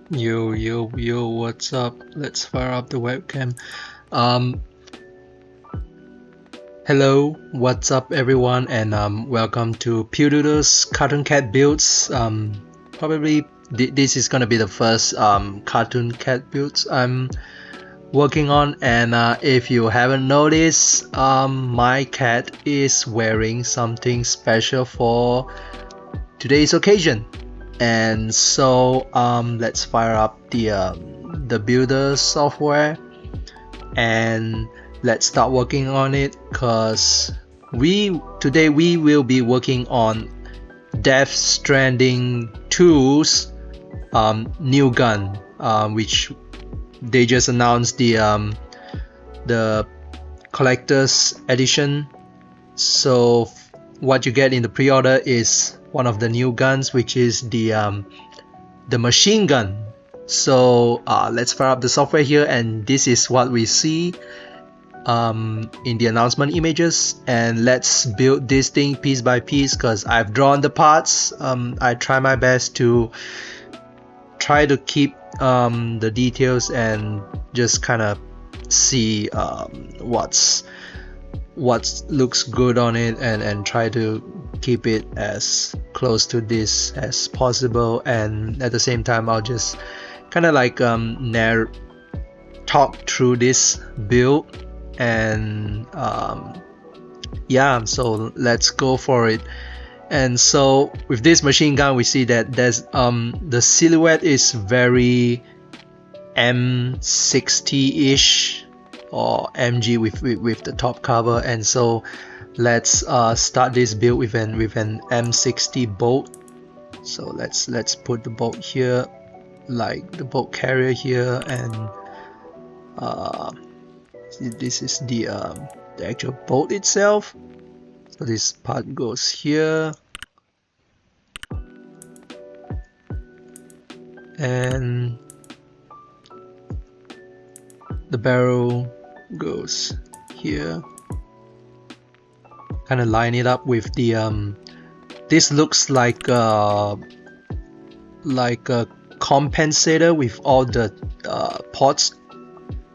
Yo, what's up? Let's fire up the webcam. Um, Hello, what's up everyone, and welcome to Pewdoodle's Cartoon Cat builds. Probably this is gonna be the first Cartoon Cat builds I'm working on, and if you haven't noticed, my cat is wearing something special for today's occasion. And so let's fire up the builder software and let's start working on it, because today we will be working on Death Stranding 2's new gun, which they just announced the collector's edition. So what you get in the pre-order is one of the new guns, which is the machine gun. So let's fire up the software here, and this is what we see in the announcement images. And let's build this thing piece by piece, because I've drawn the parts. I try my best to keep the details and just kind of see what looks good on it, and try to keep it as close to this as possible. And at the same time, I'll just kind of like talk through this build, and yeah, so let's go for it. And so with this machine gun, we see that there's the silhouette is very M60-ish or MG with the top cover. And so let's start this build with an M60 bolt. So let's put the bolt here, like the bolt carrier here, and this is the actual bolt itself. So this part goes here, and the barrel goes here. Kind of line it up with the this looks like a compensator with all the ports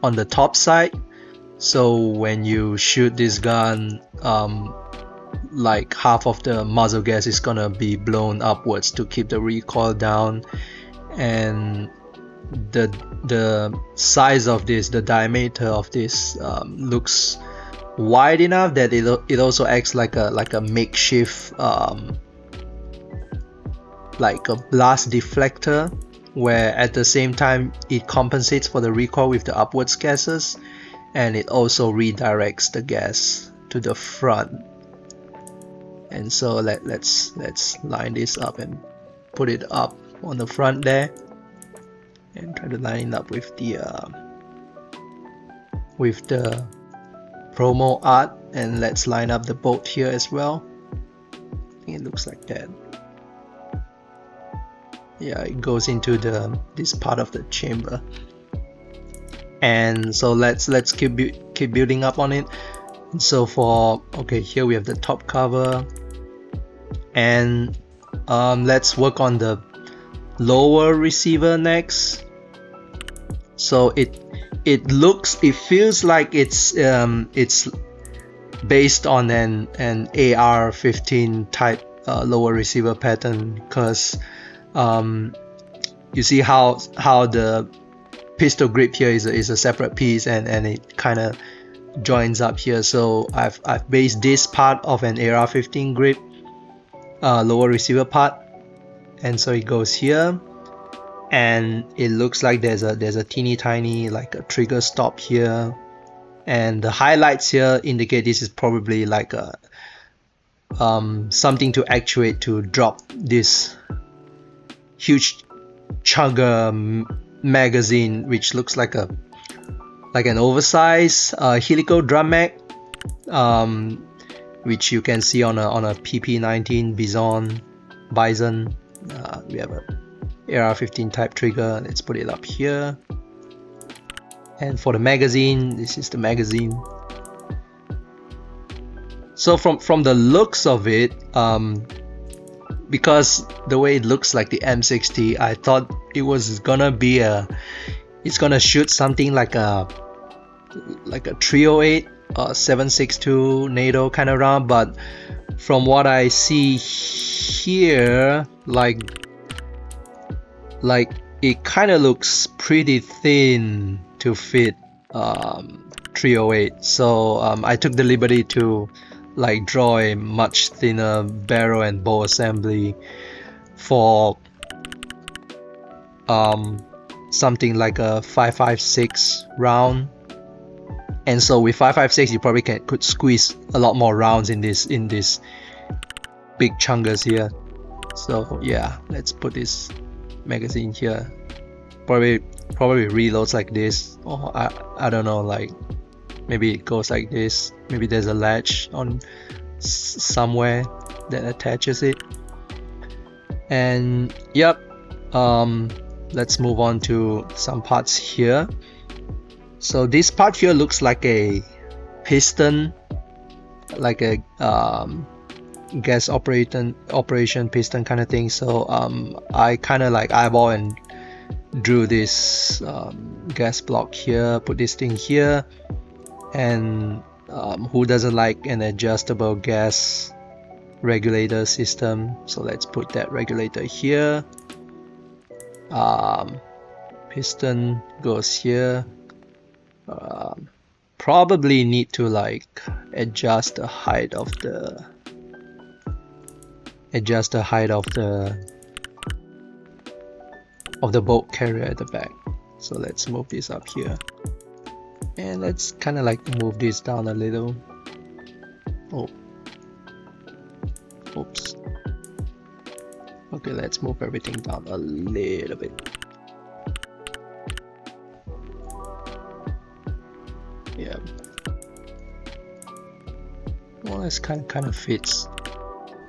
on the top side. So when you shoot this gun, like half of the muzzle gas is gonna be blown upwards to keep the recoil down. And the size of this, the diameter of this, looks wide enough that it also acts like a makeshift like a blast deflector, where at the same time it compensates for the recoil with the upwards gases, and it also redirects the gas to the front. And so let's line this up and put it up on the front there, and try to line it up with the promo art. And let's line up the bolt here as well. I think it looks like that. Yeah, it goes into this part of the chamber. And so let's keep building up on it. And so here we have the top cover, and let's work on the lower receiver next. So it feels like it's based on an AR-15 type lower receiver pattern, because you see how the pistol grip here is a separate piece, and it kind of joins up here. So I've based this part of an AR-15 grip lower receiver part, and so it goes here, and it looks like there's a teeny tiny like a trigger stop here, and the highlights here indicate this is probably like a something to actuate to drop this huge chugger magazine, which looks like an oversized helical drum mag, which you can see on a PP19 Bison. We have a AR-15 type trigger. Let's put it up here. And for the magazine, this is the magazine. So from the looks of it, because the way it looks like the M60, I thought it was gonna be it's gonna shoot something like a 308 or 7.62 NATO kind of round, but from what I see here, like it kind of looks pretty thin to fit 308. So I took the liberty to like draw a much thinner barrel and bow assembly for something like a 5.56 round. And so with 5.56 you probably could squeeze a lot more rounds in this big chungus here. So yeah, let's put this magazine here. Probably reloads like this, or I don't know, like maybe it goes like this. Maybe there's a latch on somewhere that attaches it. And yep, let's move on to some parts here. So this part here looks like a piston, like a gas operation piston kind of thing. So I kind of like eyeball and drew this gas block here, put this thing here, and who doesn't like an adjustable gas regulator system? So let's put that regulator here. Piston goes here. Probably need to like adjust the height of the bolt carrier at the back. So let's move this up here, and let's kind of like move this down a little. Oh, oops. Okay, let's move everything down a little bit. Yeah, well, this kind of fits.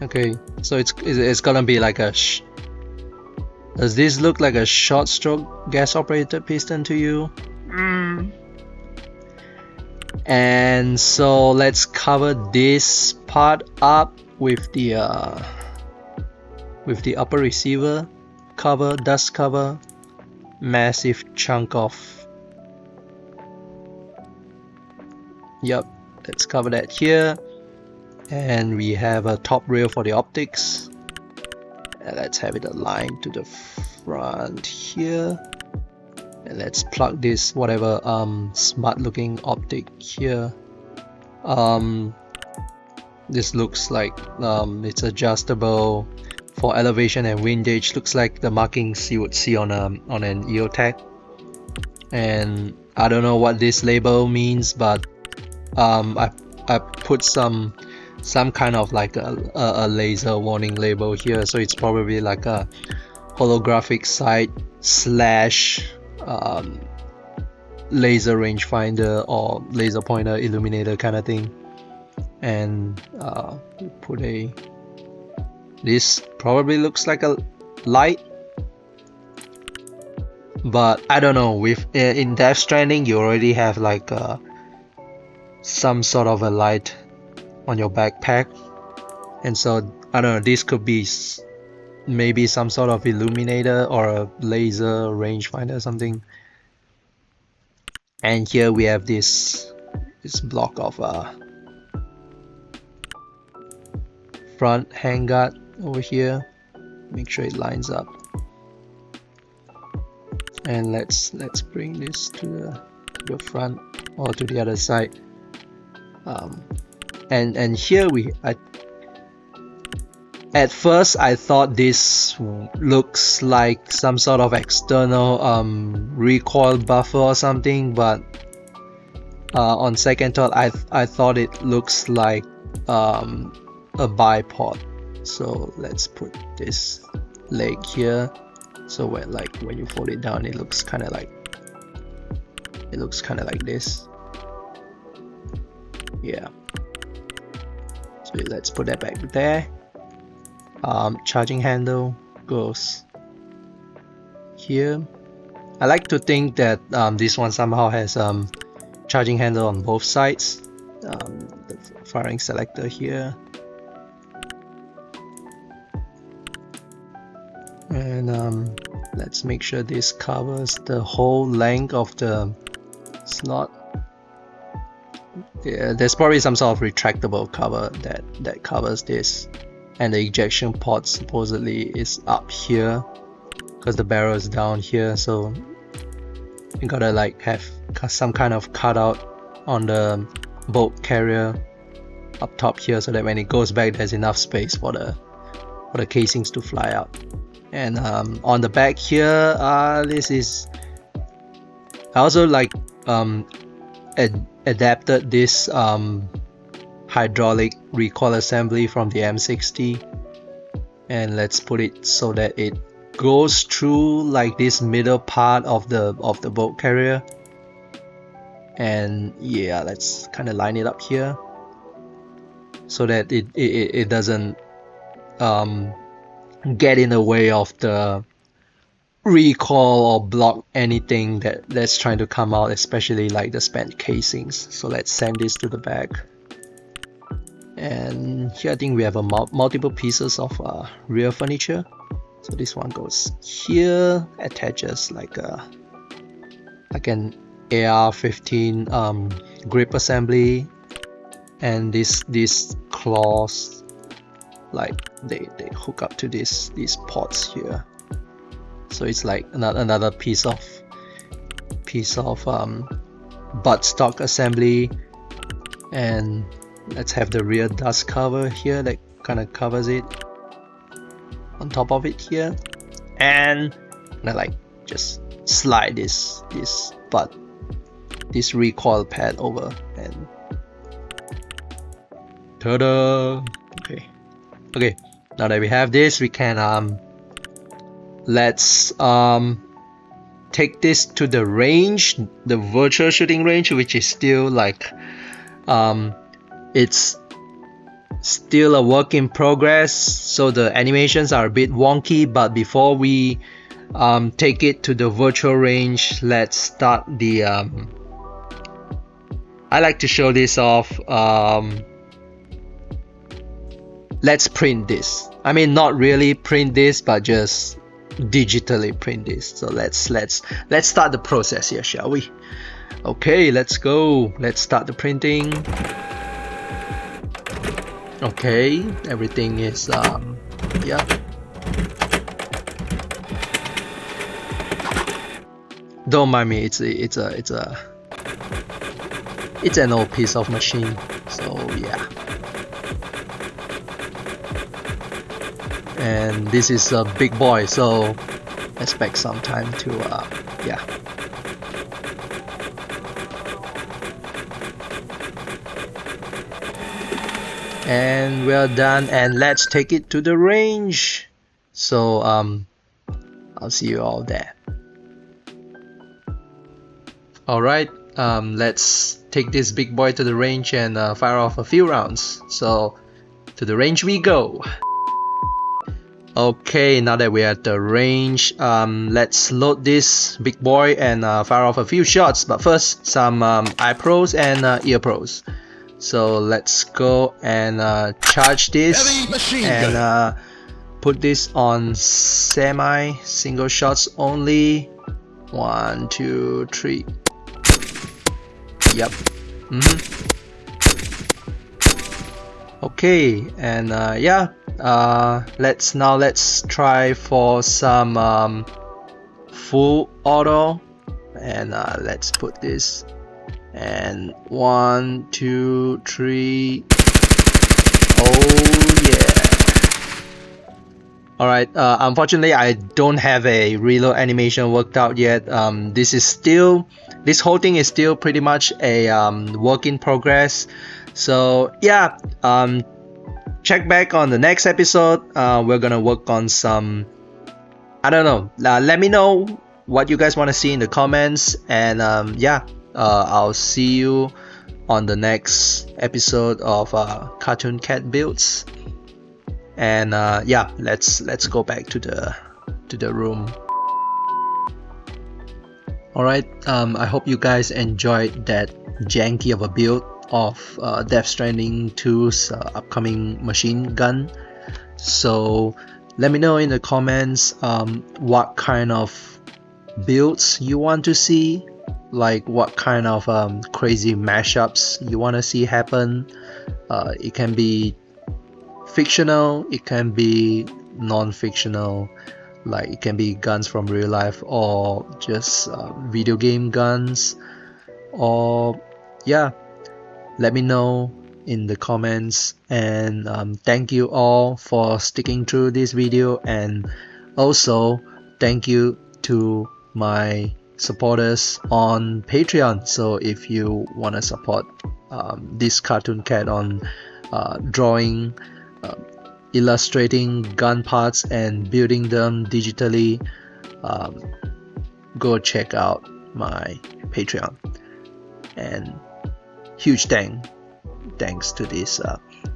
Okay, so it's gonna be like a does this look like a short stroke gas operated piston to you? And so let's cover this part up with the upper receiver cover, dust cover, massive chunk of. Yep, let's cover that here. And we have a top rail for the optics. And let's have it aligned to the front here. And let's plug this whatever smart looking optic here. This looks like it's adjustable for elevation and windage. Looks like the markings you would see on an EOTech. And I don't know what this label means, but I put some kind of like a laser warning label here, so it's probably like a holographic sight slash laser rangefinder or laser pointer illuminator kind of thing. And we put this probably looks like a light, but I don't know. With in Death Stranding you already have like some sort of a light on your backpack, and so I don't know, this could be maybe some sort of illuminator or a laser rangefinder or something. And here we have this block of front handguard over here. Make sure it lines up, and let's bring this to the front or to the other side. And here at first I thought this looks like some sort of external recoil buffer or something, but on second thought I thought it looks like a bipod. So let's put this leg here, so when you fold it down, it looks kind of like this. Yeah, so let's put that back there. Charging handle goes here. I like to think that this one somehow has charging handle on both sides. The firing selector here. let's make sure this covers the whole length of the slot. Yeah, there's probably some sort of retractable cover that covers this, and the ejection port supposedly is up here because the barrel is down here, so you gotta like have some kind of cutout on the bolt carrier up top here so that when it goes back there's enough space for the casings to fly out. And on the back here, this is, I also like adapted this hydraulic recoil assembly from the M60, and let's put it so that it goes through like this middle part of the bolt carrier. And yeah, let's kind of line it up here so that it doesn't get in the way of the recoil or block anything that's trying to come out, especially like the spent casings. So let's send this to the back. And here I think we have a multiple pieces of rear furniture. So this one goes here, attaches like an AR-15 grip assembly, and these claws, like they hook up to these ports here. So it's like another piece of buttstock assembly. And let's have the rear dust cover here that kind of covers it on top of it here, and I like just slide this recoil pad over, and ta-da! Okay, now that we have this, we can let's take this to the range, the virtual shooting range, which is still like it's still a work in progress, so the animations are a bit wonky. But before we take it to the virtual range, let's start the I like to show this off. Let's print this. I mean, not really print this, but just digitally print this. So let's start the process here, shall we? Okay, let's go. Let's start the printing. Okay, everything is yeah. Don't mind me. It's an old piece of machine. So yeah. And this is a big boy, so expect some time to yeah. And we're done, and let's take it to the range. So I'll see you all there. Alright, let's take this big boy to the range and fire off a few rounds. So to the range we go. Okay, now that we're at the range, let's load this big boy and fire off a few shots. But first, some eye pros and ear pros. So let's go and charge this and put this on semi single shots only. 1, 2, 3. Yep. Okay, and yeah. Let's try for some full auto, and let's put this, and 1, 2, 3. Oh yeah. Alright, unfortunately I don't have a reload animation worked out yet. This whole thing is still pretty much a work in progress. So yeah, check back on the next episode. We're gonna work on some, I don't know, let me know what you guys want to see in the comments, and yeah, I'll see you on the next episode of Cartoon Cat Builds. And yeah, let's go back to the room. Alright, I hope you guys enjoyed that janky of a build of Death Stranding 2's upcoming machine gun. So let me know in the comments what kind of builds you want to see, like what kind of crazy mashups you want to see happen. It can be fictional, it can be non-fictional, like it can be guns from real life or just video game guns, or yeah, let me know in the comments. And thank you all for sticking through this video, and also thank you to my supporters on Patreon. So if you want to support this cartoon cat on drawing, illustrating gun parts and building them digitally, go check out my Patreon. And huge thanks to these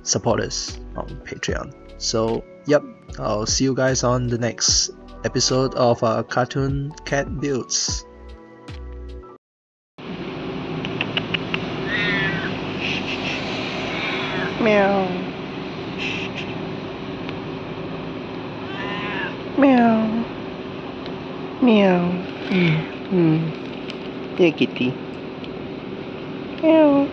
supporters on Patreon. So yep, I'll see you guys on the next episode of Cartoon Cat Builds. Meow. Meow. Meow. Yeah, kitty. Meow.